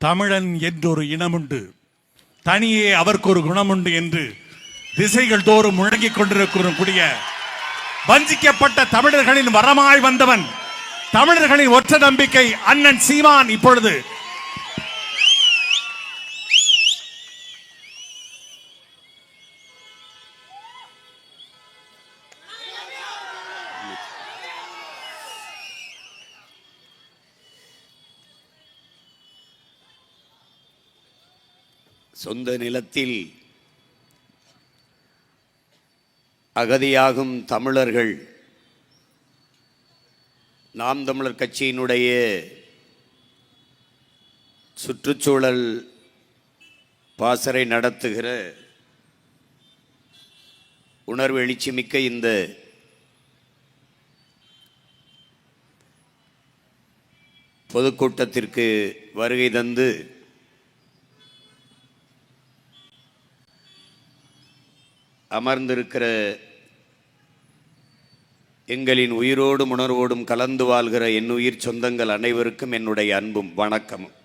தமிழன் என்றொரு இனமுண்டு, தனியே அவருக்கு ஒரு குணமுண்டு என்று திசைகள் தோறும் முழங்கிக் கொண்டிருக்கூடிய வஞ்சிக்கப்பட்ட தமிழர்களின் வரமாய் வந்தவன், தமிழர்களின் ஒற்ற நம்பிக்கை அண்ணன் சீமான் இப்பொழுது சொந்த நிலத்தில் அகதியாகும் தமிழர்கள் நாம் தமிழர் கட்சியினுடைய சுற்றுச்சூழல் பாசறை நடத்துகிற உணர்வு எழுச்சி மிக்க இந்த பொதுக்கூட்டத்திற்கு வருகை தந்து அமர்ந்திருக்கிற எங்களின் உயிரோடும் உணர்வோடும் கலந்து வாழ்கிற என் உயிர் சொந்தங்கள் அனைவருக்கும் என்னுடைய அன்பும் வணக்கமும்.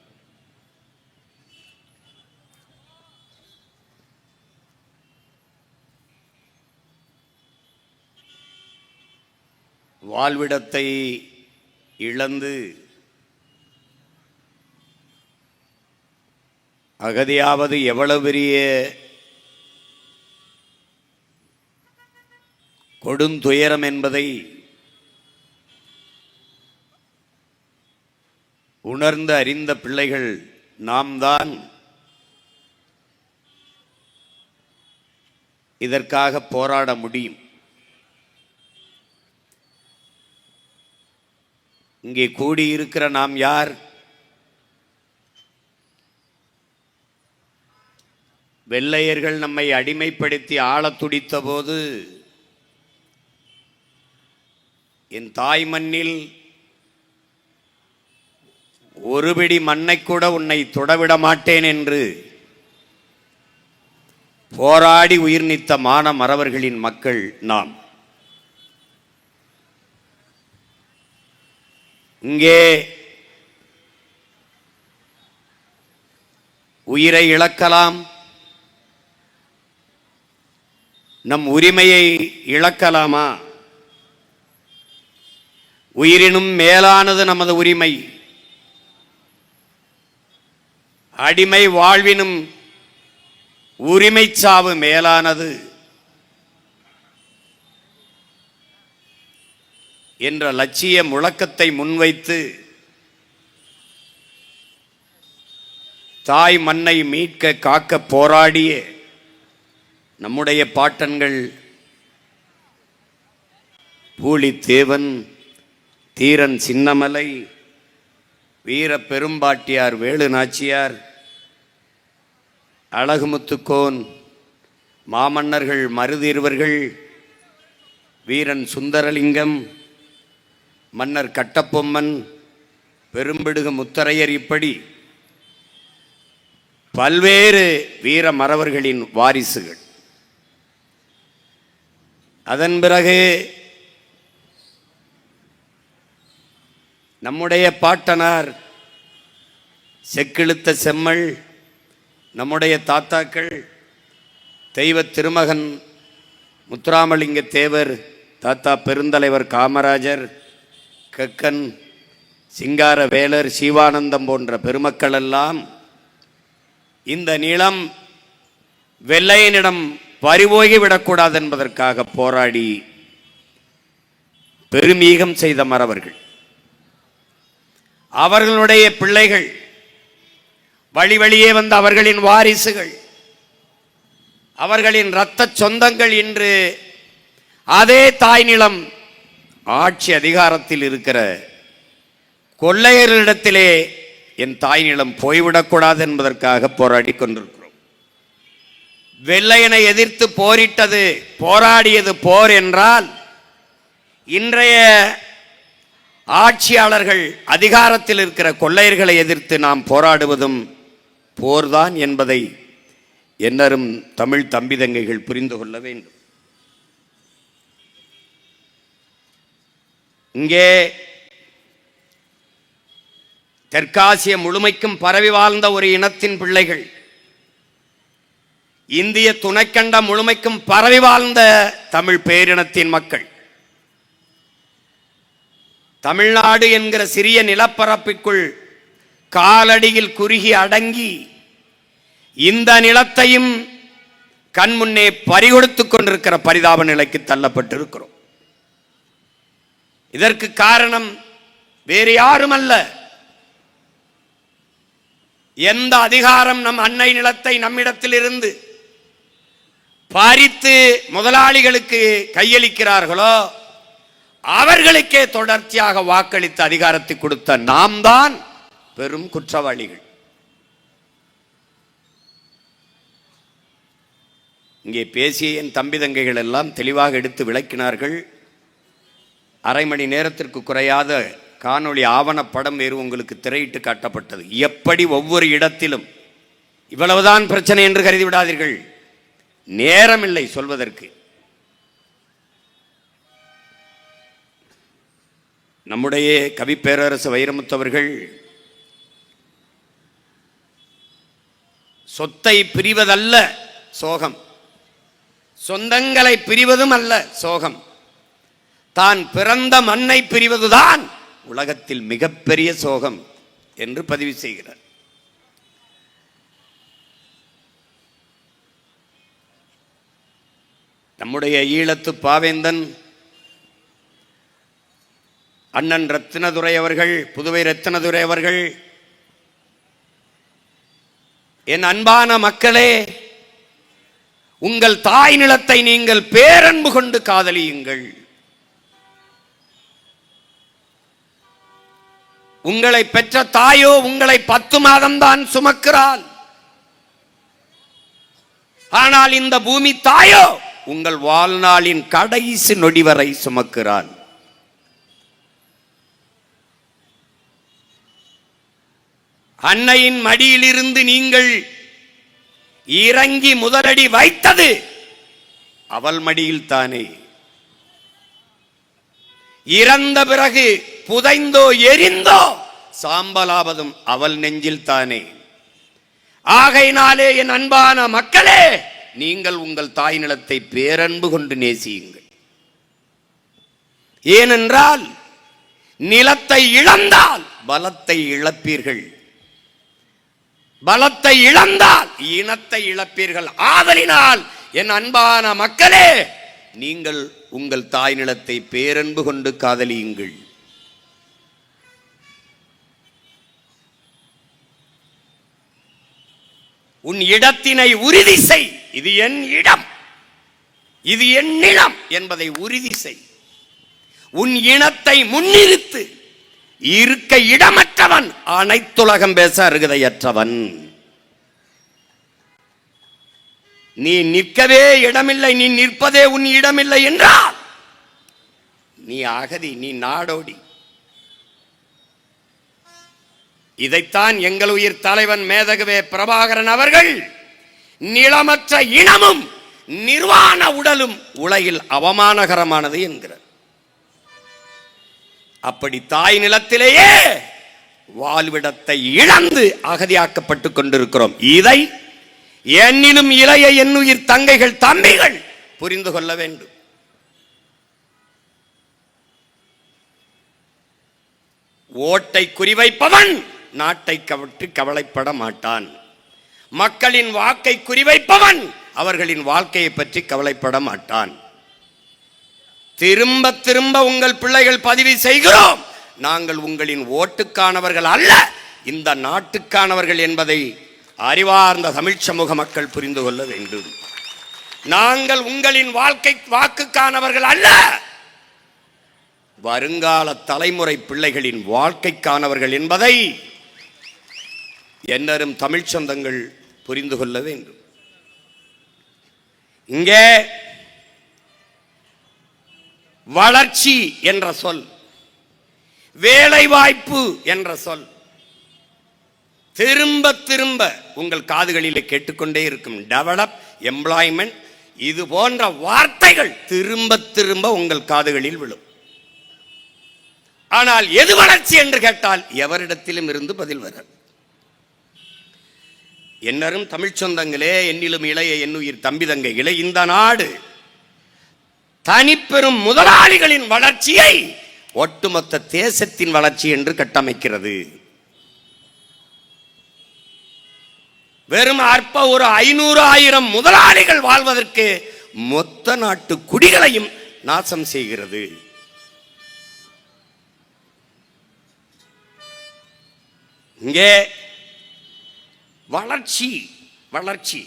வாழ்விடத்தை இழந்து அகதியாவது எவ்வளவு பெரிய கொடுந்துயரம் என்பதை உணர்ந்து அறிந்த பிள்ளைகள் நாம் தான் இதற்காக போராட முடியும். இங்கே கூடியிருக்கிற நாம் யார்? வெள்ளையர்கள் நம்மை அடிமைப்படுத்தி ஆளத் துடித்த போது என் தாய் மண்ணில் ஒரு பிடி மண்ணை கூட உன்னை தொடவிட மாட்டேன் என்று போராடி உயிர் நீத்த மான மறவர்களின் மக்கள் நாம். இங்கே உயிரை இழக்கலாம், நம் உரிமையை இழக்கலாமா? உயிரினும் மேலானது நமது உரிமை. அடிமை வாழ்வினும் உரிமை சாவு மேலானது என்ற லட்சிய முழக்கத்தை முன்வைத்து தாய் மண்ணை மீட்க காக்க போராடிய நம்முடைய பாட்டன்கள் பூலித்தேவன், தீரன் சின்னமலை, வீர பெரும்பாட்டியார் வேலு நாச்சியார், அழகுமுத்துக்கோன், மாமன்னர்கள் மருதீர்வர்கள், வீரன் சுந்தரலிங்கம், மன்னர் கட்டபொம்மன், பெரும்பிடுகு முத்தரையர், இப்படி பல்வேறு வீர மறவர்களின் வாரிசுகள். அதன் பிறகு நம்முடைய பாட்டனார் செக்கிழுத்த செம்மல், நம்முடைய தாத்தாக்கள் தெய்வ திருமகன் முத்துராமலிங்க தேவர், தாத்தா பெருந்தலைவர் காமராஜர், கக்கன், சிங்கார வேலர், சிவானந்தம் போன்ற பெருமக்கள் எல்லாம் இந்த நிலம் வெள்ளையனிடம் பறிபோகி விடக்கூடாது என்பதற்காக போராடி பெருமீகம் செய்த மறவர்கள். அவர்களுடைய பிள்ளைகள், வழி வழியே வந்த அவர்களின் வாரிசுகள், அவர்களின் இரத்த சொந்தங்கள் இன்று அதே தாய் நிலம் ஆட்சி அதிகாரத்தில் இருக்கிற கொள்ளையர்களிடத்திலே என் தாய் நிலம் போய்விடக்கூடாது என்பதற்காக போராடி கொண்டிருக்கிறோம். வெள்ளையனை எதிர்த்து போரிட்டது, போராடியது போர் என்றால், இன்றைய ஆட்சியாளர்கள் அதிகாரத்தில் இருக்கிற கொள்ளையர்களை எதிர்த்து நாம் போராடுவதும் போர்தான் என்பதை என்னரும் தமிழ் தம்பி தங்கைகள் புரிந்து கொள்ள வேண்டும். இங்கே தெற்காசிய முழுமைக்கும் பரவி வாழ்ந்த ஒரு இனத்தின் பிள்ளைகள், இந்திய துணைக்கண்டம் முழுமைக்கும் பரவி வாழ்ந்த தமிழ் பேரினத்தின் மக்கள், தமிழ்நாடு என்கிற சிறிய நிலப்பரப்பிற்குள் காலடியில் குறுகி அடங்கி இந்த நிலத்தையும் கண்முன்னே பறிகொடுத்துக் கொண்டிருக்கிற பரிதாப நிலைக்கு தள்ளப்பட்டிருக்கிறோம். இதற்கு காரணம் வேறு யாரும் அல்ல. எந்த அதிகாரம் நம் அன்னை நிலத்தை நம்மிடத்தில் இருந்து பறித்து முதலாளிகளுக்கு கையளிக்கிறார்களோ அவர்களுக்கே தொடர்ச்சியாக வாக்களித்து அதிகாரத்தை கொடுத்த நாம் தான் பெரும் குற்றவாளிகள். இங்கே பேசிய என் தம்பி தங்கைகள் எல்லாம் தெளிவாக எடுத்து விளக்கினார்கள். அரை மணி நேரத்திற்கு குறையாத காணொளி ஆவணப்படம் வேறு உங்களுக்கு திரையிட்டு காட்டப்பட்டது. எப்படி ஒவ்வொரு இடத்திலும் இவ்வளவுதான் பிரச்சனை என்று கருதி விடாதீர்கள். நேரமில்லை சொல்வதற்கு. நம்முடைய கவி பேரரசு வைரமுத்தவர்கள் சொத்தை பிரிவதல்ல சோகம், சொந்தங்களை பிரிவதும் அல்ல சோகம், தான் பிறந்த மண்ணை பிரிவதுதான் உலகத்தில் மிகப்பெரிய சோகம் என்று பதிவு செய்கிறார். நம்முடைய ஈழத்து பாவேந்தன் அண்ணன் ரத்தினதுரை அவர்கள், புதுவை ரத்தினதுரை அவர்கள், என் அன்பான மக்களே, உங்கள் தாய் நிலத்தை நீங்கள் பேரன்பு கொண்டு காதலியுங்கள். உங்களை பெற்ற தாயோ உங்களை 10 மாதம்தான் சுமக்கிறாள். ஆனால் இந்த பூமி தாயோ உங்கள் வாழ்நாளின் கடைசி நொடி வரை சுமக்கிறாள். அன்னையின் மடியிலிருந்து நீங்கள் இறங்கி முதலடி வைத்தது அவள் மடியில் தானே. இறந்த பிறகு புதைந்தோ எரிந்தோ சாம்பலாவதும் அவள் நெஞ்சில் தானே. ஆகையினாலே என் அன்பான மக்களே, நீங்கள் உங்கள் தாய் நிலத்தை பேரன்பு கொண்டு நேசியுங்கள். ஏனென்றால் நிலத்தை இழந்தால் பலத்தை இழப்பீர்கள், பலத்தை இழந்தால் இனத்தை இழப்பீர்கள். ஆதலினால் என் அன்பான மக்களே, நீங்கள் உங்கள் தாய் நிலத்தை பேரன்பு கொண்டு காதலியுங்கள். உன் இடத்தினை உறுதி செய். இது என் இடம், இது என் நிலம் என்பதை உறுதி செய். உன் இனத்தை முன்னிறுத்து. இருக்க இடமற்றவன் அனைத்துலகம் பேச அருகதையற்றவன். நீ நிற்கவே இடமில்லை, நீ நிற்பதே உன் இடமில்லை என்றால் நீ அகதி, நீ நாடோடி. இதைத்தான் எங்கள் உயிர் தலைவன் மேதகவே பிரபாகரன் அவர்கள் நிலமற்ற இனமும் நிர்வாண உடலும் உலகில் அவமானகரமானது என்கிறார். அப்படி தாய் நிலத்திலேயே வாழ்விடத்தை இழந்து அகதியாக்கப்பட்டுக் கொண்டிருக்கிறோம். இதை என்னிலும் இளைய என்னுயிர் தங்கைகள் தம்பிகள் புரிந்து கொள்ள வேண்டும். ஓட்டை குறிவைப்பவன் நாட்டை கவற்றி கவலைப்பட மாட்டான். மக்களின் வாக்கை குறிவைப்பவன் அவர்களின் வாழ்க்கையை பற்றி கவலைப்பட மாட்டான். திரும்ப திரும்ப உங்கள் பிள்ளைகள் பதிவு செய்கிறோம், நாங்கள் உங்களின் ஓட்டுக்கானவர்கள் அல்ல, இந்த நாட்டுக்கானவர்கள் என்பதை அறிவார்ந்த தமிழ் சமூக மக்கள் புரிந்து கொள்ள வேண்டும். நாங்கள் உங்களின் வாக்குக்கானவர்கள் அல்ல, வருங்கால தலைமுறை பிள்ளைகளின் வாழ்க்கைக்கானவர்கள் என்பதை என்னரும் தமிழ் சொந்தங்கள் புரிந்து கொள்ள வேண்டும். இங்கே வளர்ச்சி என்ற சொல், வேலைவாய்ப்பு என்ற சொல் திரும்ப திரும்ப உங்கள் காதுகளிலே கேட்டுக்கொண்டே இருக்கும். டெவலப், எம்ப்ளாய்மெண்ட், இது போன்ற வார்த்தைகள் திரும்ப திரும்ப உங்கள் காதுகளில் விழும். ஆனால் எது வளர்ச்சி என்று கேட்டால் எவரிடத்திலும் இருந்து பதில் வர. என்னரும் தமிழ் சொந்தங்களே, என்னிலும் இளைய என்னுயிர் தம்பி தங்கைகளே, இந்த நாடு தனிப்பெரும் முதலாளிகளின் வளர்ச்சியை ஒட்டுமொத்த தேசத்தின் வளர்ச்சி என்று கட்டமைக்கிறது. வெறும் அற்ப ஒரு 500,000 முதலாளிகள் வாழ்வதற்கு மொத்த நாட்டு குடிகளையும் நாசம் செய்கிறது. இங்கே வளர்ச்சி வளர்ச்சி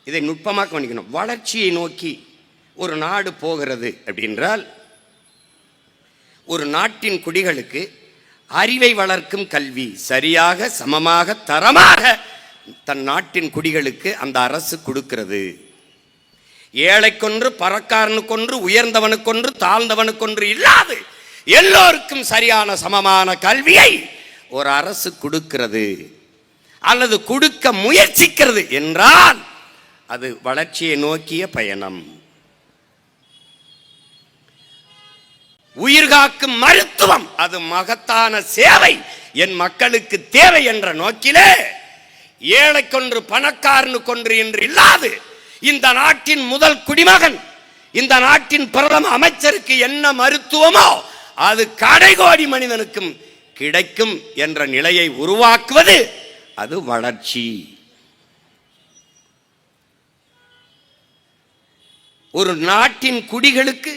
இதை நுட்பமாக கவனிக்கணும். வளர்ச்சியை நோக்கி ஒரு நாடு போகிறது அப்படின்றால், ஒரு நாட்டின் குடிகளுக்கு அறிவை வளர்க்கும் கல்வி சரியாக சமமாக தரமாக தன் நாட்டின் குடிகளுக்கு அந்த அரசு கொடுக்கிறது. ஏழைக்கொன்று பணக்காரனுக்கொன்று உயர்ந்தவனுக்கொன்று தாழ்ந்தவனுக்கொன்று இல்லாது எல்லோருக்கும் சரியான சமமான கல்வியை ஒரு அரசு கொடுக்கிறது அல்லது கொடுக்க முயற்சிக்கிறது என்றால் அது வளர்ச்சியை நோக்கிய பயணம். உயிர்காக்கும் மருத்துவம் அது மகத்தான சேவை, என் மக்களுக்கு தேவை என்ற நோக்கிலே ஏழைக்கொன்று பணக்காரனுக்கொன்று என்று இல்லாது இந்த நாட்டின் முதல் குடிமகன், இந்த நாட்டின் பிரதம அமைச்சருக்கு என்ன மருத்துவமோ அது கடைகோடி மனிதனுக்கும் கிடைக்கும் என்ற நிலையை உருவாக்குவது அது வளர்ச்சி. ஒரு நாட்டின் குடிகளுக்கு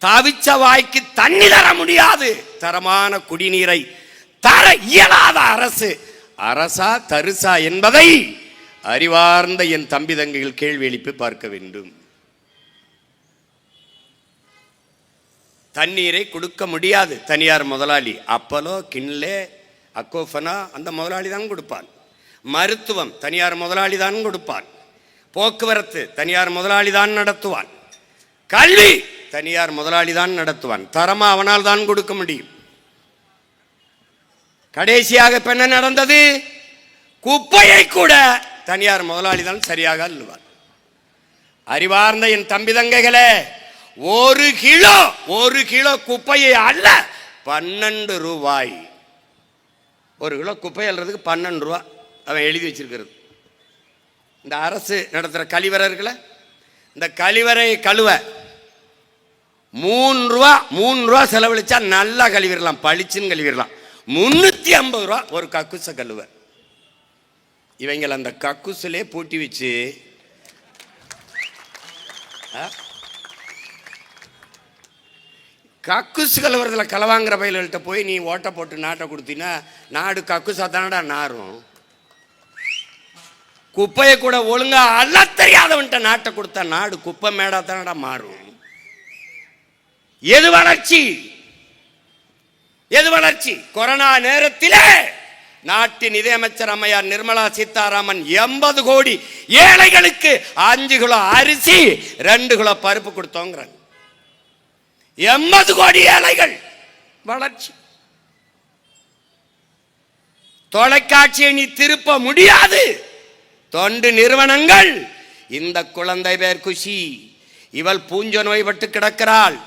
தவிச்ச வாய்க்கு தண்ணி தர முடியாது, தரமான குடிநீரை தர இயலாத அரசு அரசா தரிசா என்பதை அறிவார்ந்த என் தம்பி தங்கைகள் கேள்வி எழுப்பி பார்க்க வேண்டும். தண்ணீரை கொடுக்க முடியாது தனியார் முதலாளி. அப்பலோ, கின்லே, அக்கோஃபனா அந்த முதலாளி தான் கொடுப்பான். மருத்துவம் தனியார் முதலாளி தான் கொடுப்பான். போக்குவரத்து தனியார் முதலாளி தான் நடத்துவான். கல்வி தனியார் முதலாளி தான் நடத்துவான். தரமா அவனால் தான் கொடுக்க முடியும். கடைசியாக என்ன நடந்தது? குப்பையை கூட தனியார் முதலாளி தான் சரியாக அள்ளுவார். அறிவார்ந்த என் தம்பி தங்கைகளே, ஒரு கிலோ குப்பையை அல்ல 12 ரூபாய். ஒரு கிலோ குப்பை அள்ளுறதுக்கு 12 ரூபா அவன் எழுதி வச்சிருக்கிறது. இந்த அரசு நடத்துகிற கழிவறை இருக்குல்ல, இந்த கழிவறை கழுவ 3 ரூபா செலவழிச்சா நல்லா கழுவிடலாம், பளிச்சுன்னு கழுவிடலாம். 350 ரூபா ஒரு கக்குச கழுவ. இவங்க அந்த கக்குசிலே பூட்டி வச்சு கக்குசு கழுவுறதுல களவாங்கிற பயில்கள்கிட்ட போய் நீ ஓட்டை போட்டு நாட்டை கொடுத்தீங்கன்னா நாடு கக்குசா தானடா நாரும். குப்பையை கூட ஒழுங்கா அள்ள தெரியாதவன்ட்ட நாட்டை கொடுத்தா நாடு குப்பை மேடா தானடா மாறும். எது வளர்ச்சி? எது வளர்ச்சி? கொரோனா நேரத்திலே நாட்டின் நிதியமைச்சர் அம்மையார் நிர்மலா சீதாராமன் 80 கோடி ஏழைகளுக்கு 5 கிலோ அரிசி 2 கிலோ பருப்பு கொடுத்தோங்கிறாங்க. 80 கோடி ஏழைகள். வளர்ச்சி. தொலைக்காட்சியை நீ திருப்ப முடியாது. தொண்டு நிறுவனங்கள், இந்த குழந்தை பேர் குஷி, இவள் பூஞ்ச நோய்பட்டு கிடக்கிறாள்,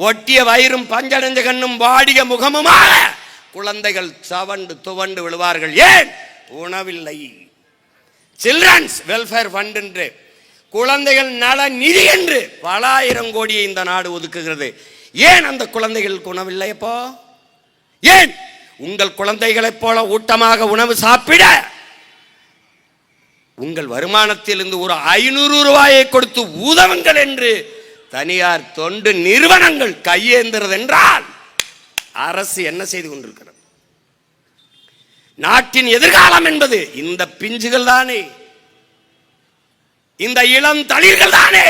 ஒட்டிய வயிறும் பஞ்சடைஞ்ச கண்ணும் வாடிய முகமுமாக குழந்தைகள் சவண்டு துவண்டு விழுவார்கள். ஏன்? உணவில்லை. சில்ட்ரன்ஸ் வெல்ஃபேர் ஃபண்ட் என்று, குழந்தைகள் நல நிதி என்று பல ஆயிரம் கோடியை இந்த நாடு ஒதுக்குகிறது. ஏன் அந்த குழந்தைகளுக்கு உணவில்லை? அப்போ ஏன்? உங்கள் குழந்தைகளைப் போல ஊட்டமாக உணவு சாப்பிட உங்கள் வருமானத்திலிருந்து ஒரு 500 ரூபாயை கொடுத்து உதவுங்கள் என்று தனியார் தொண்டு நிறுவனங்கள் கையேந்துறது என்றால் அரசு என்ன செய்து கொண்டிருக்கிறது? நாட்டின் எதிர்காலம் என்பது இந்த பிஞ்சுகள் தானே, இந்த இளம் தளிர்கள் தானே.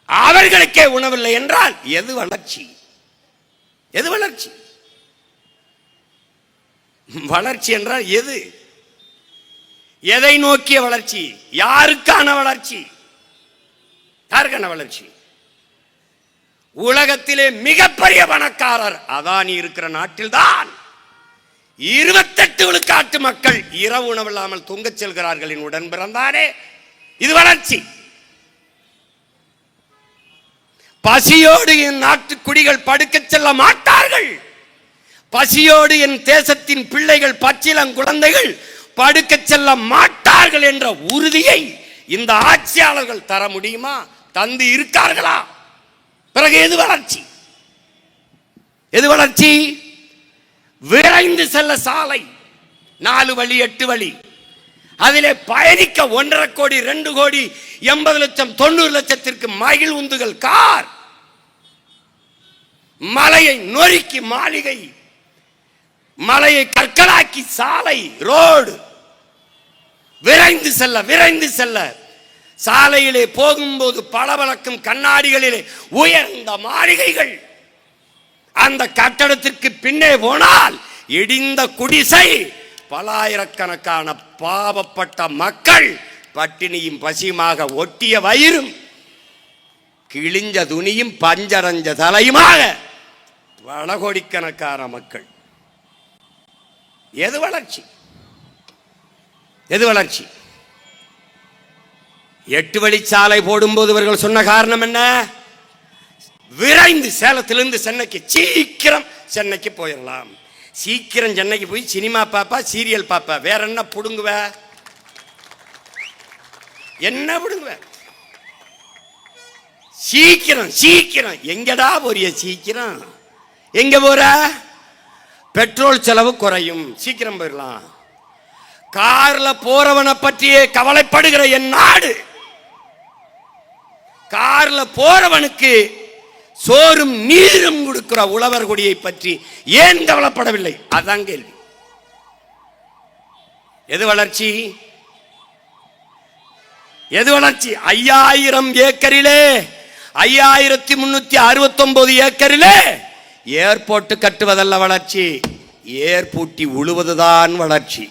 அவர்களுக்கே உணவில்லை என்றால் எது வளர்ச்சி? எது வளர்ச்சி? வளர்ச்சி என்றால் எது? எதை நோக்கிய வளர்ச்சி? யாருக்கான வளர்ச்சி? யாருக்கான வளர்ச்சி? உலகத்திலே மிகப்பெரிய பணக்காரர் அதானி இருக்கிற நாட்டில்தான் 28 விழுக்காட்டு மக்கள் இரவு உணவில்லாமல் தூங்கச் செல்கிறார்கள். உடன் பிறந்தானே, இது வளர்ச்சி. பசியோடு என் நாட்டு குடிகள் படுக்க செல்ல மாட்டார்கள். பசியோடு என் தேசத்தின் பிள்ளைகள் பச்சிளங்குழந்தைகள் படுக்க செல்ல மாட்டார்கள் என்ற உறுதியை இந்த ஆட்சியாளர்கள் தர முடியுமா? தந்து இருக்கார்களா? பிறகு எது வளர்ச்சி? எது வளர்ச்சி? விரைந்து செல்ல சாலை 4 வழி 8 வழி, அதிலே பயணிக்க 1.5 கோடி 2 கோடி 80 லட்சம் 90 லட்சத்திற்கு மகிழ் உந்துகள் கார், மலையை நொறுக்கி மாளிகை, மலையை கற்களாக்கி சாலை ரோடு, விரைந்து செல்ல விரைந்து செல்ல. சாலையிலே போகும்போது பளபளக்கும் கண்ணாடிகளிலே உயர்ந்த மாளிகைகள், அந்த கட்டடத்திற்கு பின்னே போனால் இடிந்த குடிசை, பலாயிரக்கணக்கான பாவப்பட்ட மக்கள் பட்டினியும் பசியுமாக ஒட்டிய வயிறும் கிழிஞ்ச துணியும் பஞ்சரஞ்ச தலையுமாக பல கோடிக்கணக்கான மக்கள். எது வளர்ச்சி? எது வளர்ச்சி? 8 வழிச்சாலை போடும்போது இவர்கள் சொன்ன காரணம் என்ன? விரைந்து சேலத்திலிருந்து சென்னைக்கு சீக்கிரம் சென்னைக்கு போயிடலாம். சீக்கிரம் சென்னைக்கு போய் சினிமா பாப்பா, சீரியல் பாப்பா, வேற என்ன புடுங்குவ? என்ன புடுங்குவ? சீக்கிரம் சீக்கிரம். எங்கடா போறிய? சீக்கிரம் எங்க போற? பெட்ரோல் செலவு குறையும், சீக்கிரம் போயிடலாம். கார்ல போறவனை பற்றியே கவலைப்படுகிற என் நாடு, கார்ல போறவனுக்கு சோறும் நீரும் கொடுக்கிற உழவர் கொடியை பற்றி ஏன் கவலைப்படவில்லை? அதான் கேள்வி. எது வளர்ச்சி? எது வளர்ச்சி? 5000 ஏக்கரிலே 5369 ஏக்கரிலே ஏர்போர்ட் கட்டுவதல்ல வளர்ச்சி, ஏர்பூட்டி உழுவதுதான் வளர்ச்சி.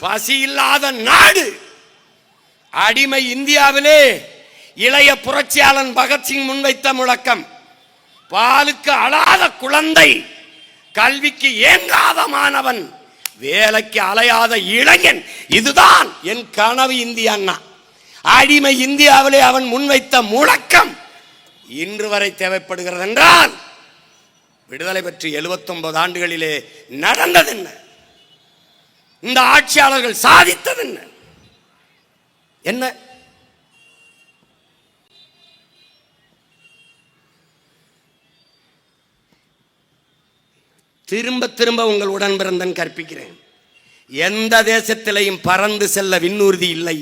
பசி இல்லாத நாடு. அடிமை இந்தியாவிலே இளைய புரட்சியாளன் பகத்சிங் முன்வைத்த முழக்கம், பாலுக்கு அழாத குழந்தை, கல்விக்கு ஏங்காத மாணவன், வேலைக்கு அலையாத இளைஞன், இதுதான் என் கனவு இந்தியா. அடிமை இந்தியாவிலே அவன் முன்வைத்த முழக்கம் இன்று வரை தேவைப்படுகிறது என்றால், விடுதலை பெற்று 79 ஆண்டுகளிலே நடந்தது என்ன? இந்த ஆட்சியாளர்கள் சாதித்தது என்ன? என்ன? திரும்ப திரும்ப உங்கள் உடன் பிறந்தன் கற்பிக்கிறேன். எந்த தேசத்திலையும் பறந்து செல்ல விண்ணூர்தி இல்லை,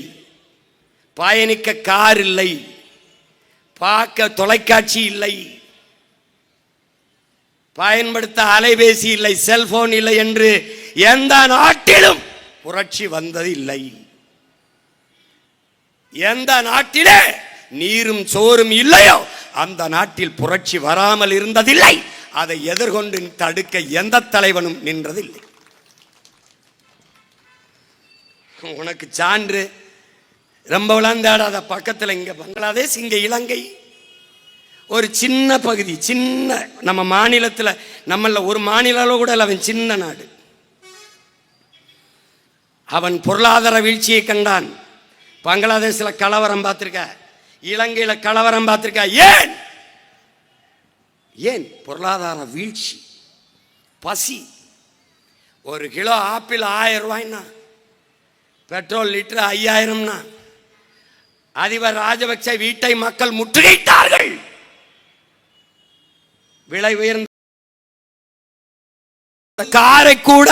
பயணிக்க கார் இல்லை, பார்க்க தொலைக்காட்சி இல்லை, பயன்படுத்த அலைபேசி இல்லை, செல்போன் இல்லை என்று எந்த நாட்டிலும் புரட்சி வந்தது இல்லை. எந்த நாட்டிலே நீரும் சோறும் இல்லையோ அந்த நாட்டில் புரட்சி வராமல் இருந்ததில்லை. அதை எதிர்கொண்டு தடுக்க எந்த தலைவனும் நின்றதில்லை. உனக்கு சான்று ரொம்ப விளந்தாடாத பக்கத்தில் இங்க பங்களாதேஷ், இங்க இலங்கை, ஒரு சின்ன பகுதி, சின்ன நம்ம மாநிலத்தில், நம்மள ஒரு மாநிலம் கூட இல்லை, அவன் சின்ன நாடு. அவன் பொருளாதார வீழ்ச்சியை கண்டான். பங்களாதேஷில் கலவரம் பார்த்திருக்க, இலங்கையில் கலவரம் பார்த்திருக்க. ஏன்? ஏன்? பொருளாதார வீழ்ச்சி, பசி. 1 கிலோ ஆப்பிள் 1000 ரூபாய்னா, பெட்ரோல் லிட்டர் 5000னா, அதிபர் ராஜபக்சே வீட்டை மக்கள் முற்றுகையிட்டார்கள். விலை உயர்ந்த காரை கூட